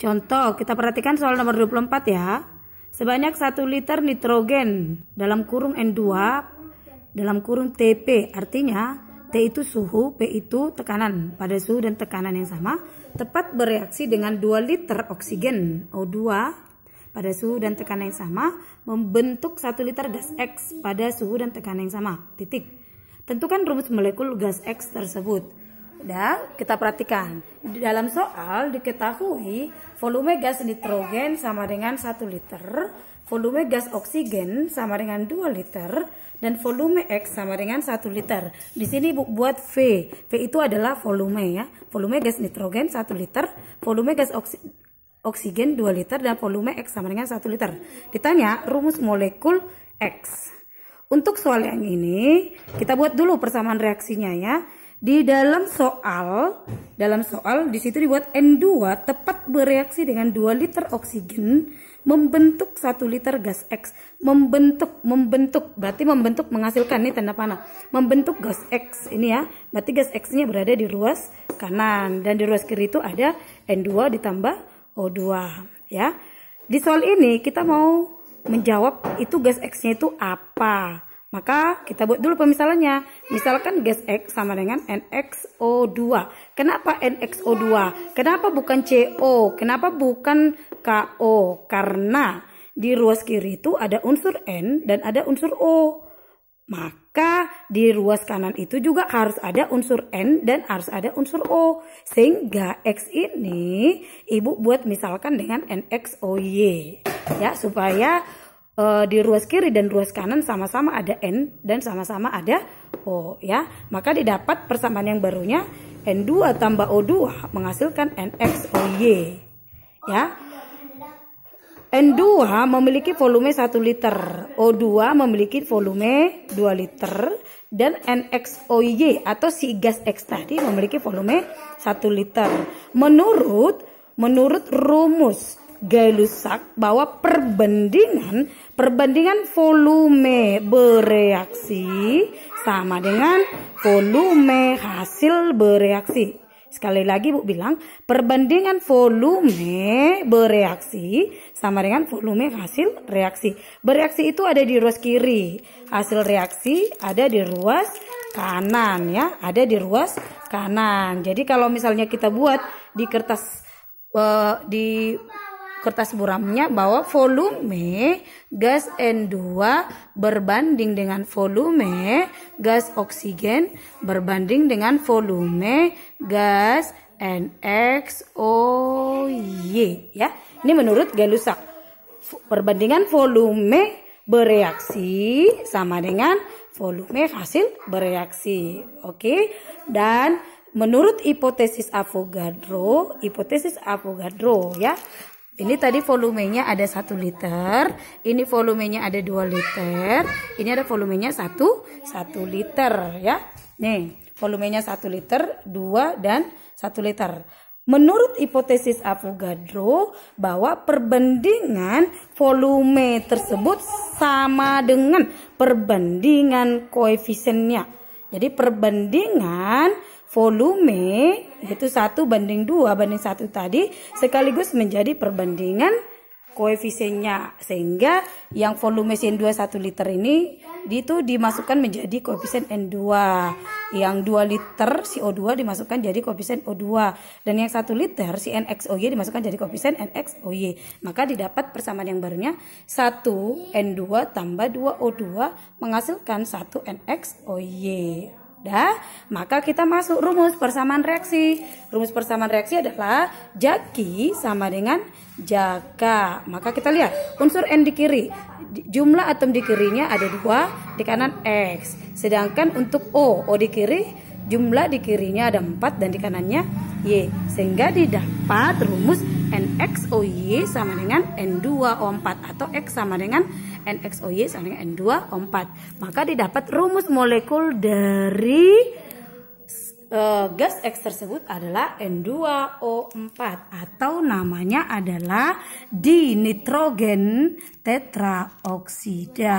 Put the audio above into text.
Contoh, kita perhatikan soal nomor 24 ya. Sebanyak 1 liter nitrogen dalam kurung N2 dalam kurung TP. Artinya T itu suhu, P itu tekanan. Pada suhu dan tekanan yang sama, tepat bereaksi dengan 2 liter oksigen O2 pada suhu dan tekanan yang sama, membentuk 1 liter gas X pada suhu dan tekanan yang sama. Titik. Tentukan rumus molekul gas X tersebut. Udah, kita perhatikan. Di dalam soal diketahui volume gas nitrogen sama dengan 1 liter, volume gas oksigen sama dengan 2 liter, dan volume X sama dengan 1 liter. Di sini Ibu buat V. V itu adalah volume ya. Volume gas nitrogen 1 liter, volume gas oksigen 2 liter, dan volume X sama dengan 1 liter. Ditanya rumus molekul X. Untuk soal yang ini, kita buat dulu persamaan reaksinya ya. Di dalam soal di situ dibuat N2 tepat bereaksi dengan 2 liter oksigen membentuk 1 liter gas X. Membentuk berarti membentuk menghasilkan, nih tanda panah. Membentuk gas X ini ya. Berarti gas X-nya berada di ruas kanan dan di ruas kiri itu ada N2 ditambah O2 ya. Di soal ini kita mau menjawab itu gas X-nya itu apa. Maka kita buat dulu pemisalannya. Misalkan gas X sama dengan NXO2. Kenapa NXO2? Kenapa bukan CO? Kenapa bukan KO? Karena di ruas kiri itu ada unsur N dan ada unsur O. Maka di ruas kanan itu juga harus ada unsur N dan harus ada unsur O. Sehingga X ini Ibu buat misalkan dengan NXOY. Ya, supaya di ruas kiri dan ruas kanan sama-sama ada N dan sama-sama ada O ya. Maka didapat persamaan yang barunya N2 tambah O2 menghasilkan NXOY ya. N2 memiliki volume 1 liter, O2 memiliki volume 2 liter, dan NXOY atau si gas X tadi memiliki volume 1 liter. Menurut rumus Gay-Lussac bahwa perbandingan volume bereaksi sama dengan volume hasil bereaksi. Sekali lagi Bu bilang, perbandingan volume bereaksi sama dengan volume hasil reaksi. Bereaksi itu ada di ruas kiri, hasil reaksi ada di ruas kanan ya, ada di ruas kanan. Jadi kalau misalnya kita buat di kertas buramnya bahwa volume gas N2 berbanding dengan volume gas oksigen berbanding dengan volume gas NXOY ya. Ini menurut Gay-Lussac. Perbandingan volume bereaksi sama dengan volume hasil bereaksi. Oke. Dan menurut hipotesis Avogadro ya. Ini tadi volumenya ada 1 liter, ini volumenya ada 2 liter, ini ada volumenya 1 liter ya. Nih, volumenya 1 liter, 2 dan 1 liter. Menurut hipotesis Avogadro bahwa perbandingan volume tersebut sama dengan perbandingan koefisiennya. Jadi perbandingan volume itu 1 banding 2 banding 1 tadi sekaligus menjadi perbandingan koefisiennya. Sehingga yang volume N2 1 liter ini itu dimasukkan menjadi koefisien N2. Yang 2 liter CO2 dimasukkan jadi koefisien O2. Dan yang 1 liter si NXOY dimasukkan jadi koefisien NXOY. Maka didapat persamaan yang barunya 1 N2 tambah 2 O2 menghasilkan 1 NXOY. Dah, maka kita masuk rumus persamaan reaksi. Rumus persamaan reaksi adalah Jaki sama dengan Jaka. Maka kita lihat unsur N di kiri, jumlah atom di kirinya ada 2, di kanan X. Sedangkan untuk O di kiri, jumlah di kirinya ada 4 dan di kanannya Y. Sehingga didapat rumus NXOY sama dengan N2O4 atau X sama dengan NXOY sama dengan N2O4. Maka didapat rumus molekul dari gas X tersebut adalah N2O4 atau namanya adalah dinitrogen tetraoksida.